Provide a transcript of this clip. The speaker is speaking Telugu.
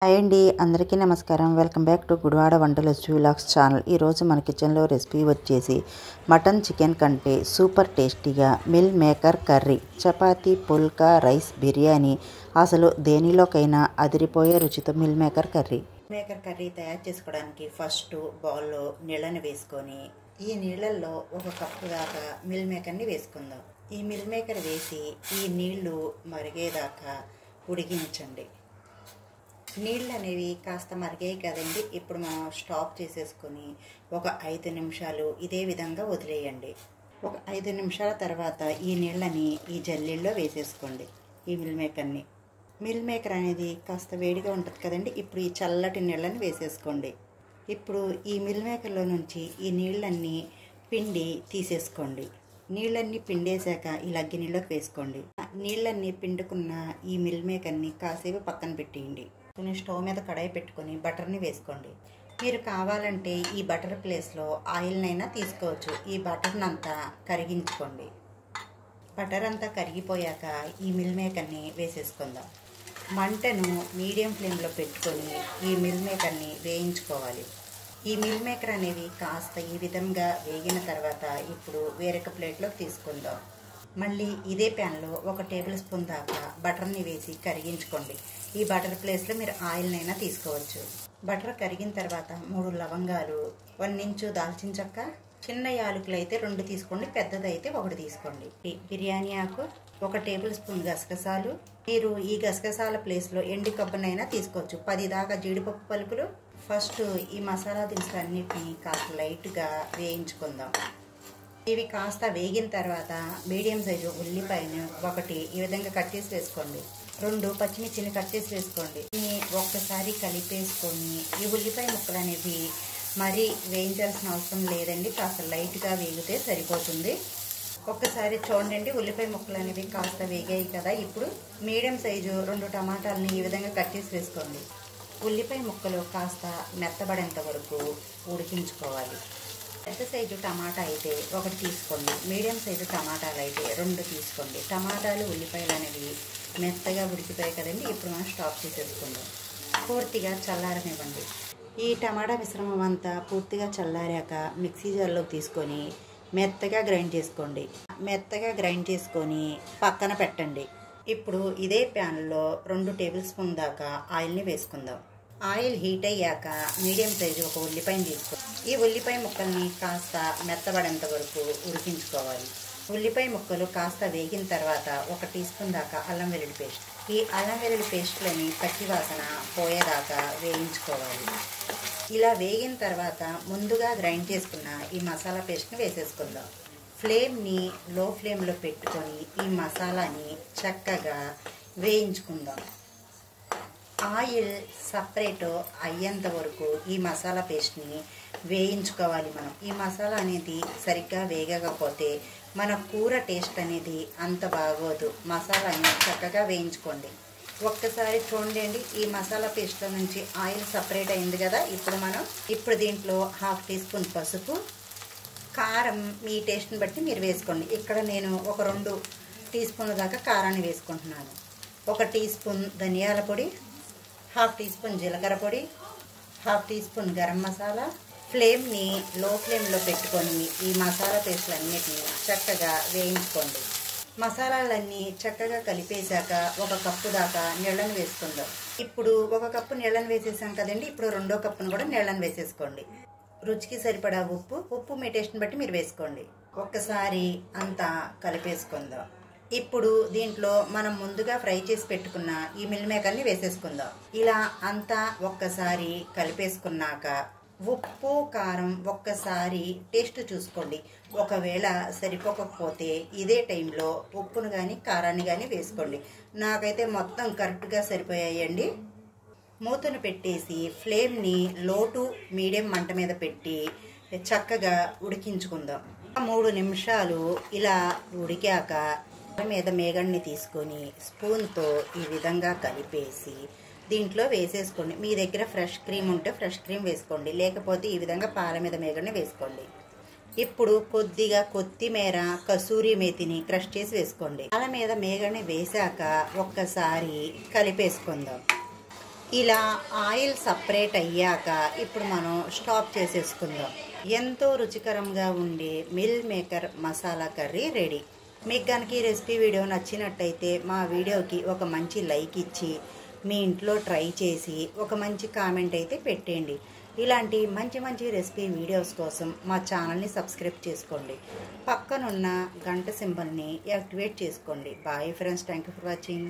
హాయ్ అండి, అందరికీ నమస్కారం. వెల్కమ్ బ్యాక్ టు గుడివాడ వంటలు వ్లాగ్స్ ఛానల్. ఈరోజు మన కిచెన్లో రెసిపీ వచ్చేసి మటన్ చికెన్ కంటే సూపర్ టేస్టీగా meal maker curry, chapati, phulka, rice, biryani, అసలు దేనిలోకైనా అదిరిపోయే రుచితో meal maker curry. Maker curry తయారు చేసుకోవడానికి ఫస్ట్ బౌల్లో నీళ్ళని వేసుకొని ఈ నీళ్ళల్లో ఒక కప్పు దాకా మిల్ మేకర్ని వేసుకుందాం. ఈ మిల్ మేకర్ వేసి ఈ నీళ్లు మరిగేదాకా ఉడికించండి. నీళ్ళు అనేవి కాస్త మరిగాయి కదండి. ఇప్పుడు మనం స్టాప్ చేసేసుకొని ఒక 5 నిమిషాలు ఇదే విధంగా వదిలేయండి. ఒక 5 నిమిషాల తర్వాత ఈ నీళ్ళని ఈ జల్లెల్లో వేసేసుకోండి. ఈ మిల్ మేకర్ని. మిల్ మేకర్ అనేది కాస్త వేడిగా ఉంటుంది కదండి. ఇప్పుడు ఈ చల్లటి నీళ్ళని వేసేసుకోండి. ఇప్పుడు ఈ మిల్ మేకర్లో నుంచి ఈ నీళ్ళన్నీ పిండి తీసేసుకోండి. నీళ్ళన్నీ పిండేశాక ఇలా గిన్నెలోకి వేసుకోండి. నీళ్ళన్నీ పిండుకున్న ఈ మిల్ మేకర్ని కాసేపు పక్కన పెట్టేయండి. స్టవ్ మీద కడాయి పెట్టుకొని బటర్ని వేసుకోండి. మీరు కావాలంటే ఈ బటర్ ప్లేస్లో ఆయిల్నైనా తీసుకోవచ్చు. ఈ బటర్ని అంతా కరిగించుకోండి. బటర్ అంతా కరిగిపోయాక ఈ మిల్ మేకర్ని వేసేసుకుందాం. మంటను మీడియం ఫ్లేమ్లో పెట్టుకొని ఈ మిల్ మేకర్ని వేయించుకోవాలి. ఈ మిల్ మేకర్ అనేది కాస్త ఈ విధంగా వేగిన తర్వాత ఇప్పుడు వేరొక ప్లేట్లోకి తీసుకుందాం. మళ్ళీ ఇదే ప్యాన్లో 1 టేబుల్ స్పూన్ దాకా బటర్ని వేసి కరిగించుకోండి. ఈ బటర్ ప్లేస్లో మీరు ఆయిల్నైనా తీసుకోవచ్చు. బటర్ కరిగిన తర్వాత 3 లవంగాలు, 1 ఇంచు దాల్చిన చెక్క, చిన్న యాలకులు అయితే 2 తీసుకోండి, పెద్దదైతే 1 తీసుకోండి. బిర్యానీ ఆకు, 1 టేబుల్ స్పూన్ గసగసాలు. మీరు ఈ గసగసాల ప్లేస్లో ఎండు కొబ్బరినైనా తీసుకోవచ్చు. 10 దాకా జీడిపప్పు పలుకులు. ఫస్ట్ ఈ మసాలా దినుసులు అన్నిటిని కాస్త లైట్గా వేయించుకుందాం. ఇవి కాస్త వేగిన తర్వాత మీడియం సైజు ఉల్లిపాయను 1 ఈ విధంగా కట్ చేసి వేసుకోండి. 2 పచ్చిమిర్చిని కట్ చేసి వేసుకోండి. ఒక్కసారి కలిపేసుకొని ఈ ఉల్లిపాయ ముక్కలు అనేవి మరీ వేయించాల్సిన అవసరం లేదండి. కాస్త లైట్గా వేగితే సరిపోతుంది. ఒక్కసారి చూడండి, ఉల్లిపాయ ముక్కలు అనేవి కాస్త వేగాయి కదా. ఇప్పుడు మీడియం సైజు 2 టమాటాలని ఈ విధంగా కట్ చేసి వేసుకోండి. ఉల్లిపాయ ముక్కలు కాస్త మెత్తబడేంత వరకు ఉడికించుకోవాలి. పెద్ద సైజు టమాటా అయితే 1 తీసుకోండి. మీడియం సైజు టమాటాలు అయితే 2 తీసుకోండి. టమాటాలు, ఉల్లిపాయలు అనేవి మెత్తగా ఉడికిపోయాయి కదండి. ఇప్పుడు మనం స్టాప్ చేసేసుకుందాం. పూర్తిగా చల్లారనివ్వండి. ఈ టమాటా మిశ్రమం అంతా పూర్తిగా చల్లారాక మిక్సీ జార్లోకి తీసుకొని మెత్తగా గ్రైండ్ చేసుకోండి. మెత్తగా గ్రైండ్ చేసుకొని పక్కన పెట్టండి. ఇప్పుడు ఇదే ప్యాన్లో 2 టేబుల్ స్పూన్ దాకా ఆయిల్ని వేసుకుందాం. ఆయిల్ హీట్ అయ్యాక మీడియం సైజు 1 ఉల్లిపాయని తీసుకోండి. ఈ ఉల్లిపాయ ముక్కల్ని కాస్త మెత్తబడేంత వరకు ఉడికించుకోవాలి. ఉల్లిపాయ ముక్కలు కాస్త వేగిన తర్వాత 1 టీ స్పూన్ దాకా అల్లం వెల్లుల్లి పేస్ట్. ఈ అల్లం వెల్లుల్లి పేస్ట్లని పచ్చి వాసన పోయేదాకా వేయించుకోవాలి. ఇలా వేగిన తర్వాత ముందుగా గ్రైండ్ చేసుకున్న ఈ మసాలా పేస్ట్ని వేసేసుకుందాం. ఫ్లేమ్ని లో ఫ్లేమ్లో పెట్టుకొని ఈ మసాలాని చక్కగా వేయించుకుందాం. ఆయిల్ సపరేట్ అయ్యేంత వరకు ఈ మసాలా పేస్ట్ని వేయించుకోవాలి మనం. ఈ మసాలా అనేది సరిగ్గా వేగకపోతే మన కూర టేస్ట్ అనేది అంత బాగోదు. మసాలాని చక్కగా వేయించుకోండి. ఒక్కసారి చూడండి, ఈ మసాలా పేస్ట్లో నుంచి ఆయిల్ సపరేట్ అయింది కదా. ఇప్పుడు దీంట్లో 1/2 టీ స్పూన్ పసుపు, కారం మీ టేస్ట్ని బట్టి మీరు వేసుకోండి. ఇక్కడ నేను ఒక 2 టీ స్పూన్ల దాకా కారాన్ని వేసుకుంటున్నాను. 1 టీ స్పూన్ ధనియాల పొడి, 1/2 టీ స్పూన్ జీలకర్ర పొడి, 1/2 టీ స్పూన్ గరం మసాలా. ఫ్లేమ్ని లో ఫ్లేమ్లో పెట్టుకొని ఈ మసాలా పేస్టులన్నిటిని చక్కగా వేయించుకోండి. మసాలాలన్నీ చక్కగా కలిపేశాక 1 కప్పు దాకా నీళ్ళని వేసుకుందాం. ఇప్పుడు 1 కప్పు నీళ్ళని వేసేసాం కదండి. ఇప్పుడు 2వ కప్పును కూడా నీళ్ళని వేసేసుకోండి. రుచికి సరిపడా ఉప్పు మీ టేస్ట్ని బట్టి మీరు వేసుకోండి. ఒక్కసారి అంతా కలిపేసుకుందాం. ఇప్పుడు దీంట్లో మనం ముందుగా ఫ్రై చేసి పెట్టుకున్న ఈ మిల్ మేకర్ని వేసేసుకుందాం. ఇలా అంతా ఒక్కసారి కలిపేసుకున్నాక ఉప్పు, కారం ఒక్కసారి టేస్ట్ చూసుకోండి. ఒకవేళ సరిపోకపోతే ఇదే టైంలో ఉప్పును కానీ కారాన్ని కానీ వేసుకోండి. నాకైతే మొత్తం కరెక్ట్గా సరిపోయాయండి. మూతను పెట్టేసి ఫ్లేమ్ని లో టు మీడియం మంట మీద పెట్టి చక్కగా ఉడికించుకుందాం. 3 నిమిషాలు ఇలా ఉడికాక మీద మేగడ్ని తీసుకొని స్పూన్తో ఈ విధంగా కలిపేసి దీంట్లో వేసేసుకోండి. మీ దగ్గర ఫ్రెష్ క్రీమ్ ఉంటే ఫ్రెష్ క్రీమ్ వేసుకోండి, లేకపోతే ఈ విధంగా పాల మీద మేగడ్ని వేసుకోండి. ఇప్పుడు కొద్దిగా కొత్తిమీర, కసూరి మేతిని క్రష్ చేసి వేసుకోండి. పాల మీద మేగడ్ని వేశాక ఒక్కసారి కలిపేసుకుందాం. ఇలా ఆయిల్ సపరేట్ అయ్యాక ఇప్పుడు మనం స్టాప్ చేసేసుకుందాం. ఎంతో రుచికరంగా ఉండే meal maker masala curry ready. మీకు కనుక ఈ రెసిపీ వీడియో నచ్చినట్టయితే మా వీడియోకి ఒక మంచి లైక్ ఇచ్చి మీ ఇంట్లో ట్రై చేసి ఒక మంచి కామెంట్ అయితే పెట్టండి. ఇలాంటి మంచి మంచి రెసిపీ వీడియోస్ కోసం మా ఛానల్ని సబ్స్క్రైబ్ చేసుకోండి. పక్కనున్న గంట సింబల్ని యాక్టివేట్ చేసుకోండి. Bye friends, thank you for watching.